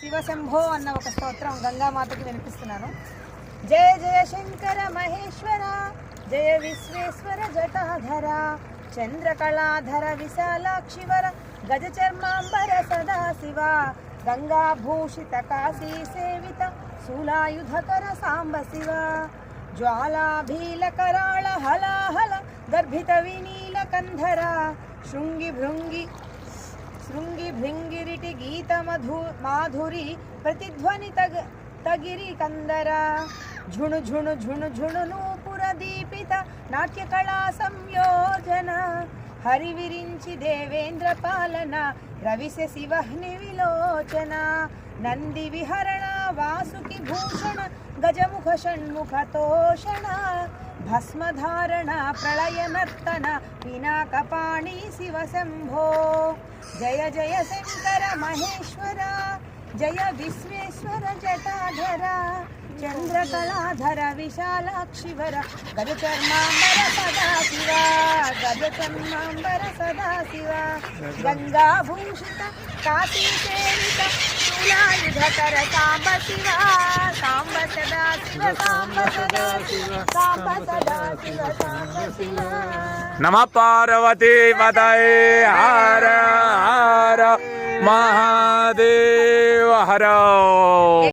శివశంభో అన్న ఒక స్తోత్రం గంగామాతకి వినిపిస్తున్నాను. జయ జయ శంకర మహేశ్వర, జయ విశ్వేశ్వర జటాధర, చంద్రకళాధర విశాలాక్షివర, గజ చర్మాంబర సదాశివ, గంగాభూషిత కాశీ సేవిత, శూలాయుధకర సాంబ శివ, జ్వాలాభీలకరాళ హలాహల గర్భిత వినీల కంధర, శృంగి భృంగిరిటి గీత మాధురి ప్రతిధ్వని తగిరి కందర, ఝుణు ఝుణు ఝుణు ఝుణు నూపుర దీపిత నాట్య కళా సంయోజన, హరివిరించి దేవేంద్ర పాలన రవిశ శివహ్ని విలోచన, నంది విహరణ వాసుకి భూషణ గజముఖ షణ్ముఖ తోషణ, భస్మధారణ ప్రళయ నర్తన పినాకపాణి శివశంభో, జయ జయ శంకర మహేశ్వర, జయ విశ్వేశ్వర జటాధర, చంద్రకళాధర విశాలాక్షివర, గజ చర్మాంబర సదాశివ, గజ చర్మాంబర సదాశివ, గంగాభూషిత కాశీ సేవిత, శూలాయుధకర సాంబ శివ, సాంబ సదాశివ, సాంబ సదాశివ, సాంబ సదాశివ, సాంబ శివ. నమ పార్వతీ పతయే హర హర మహాదేవ హర.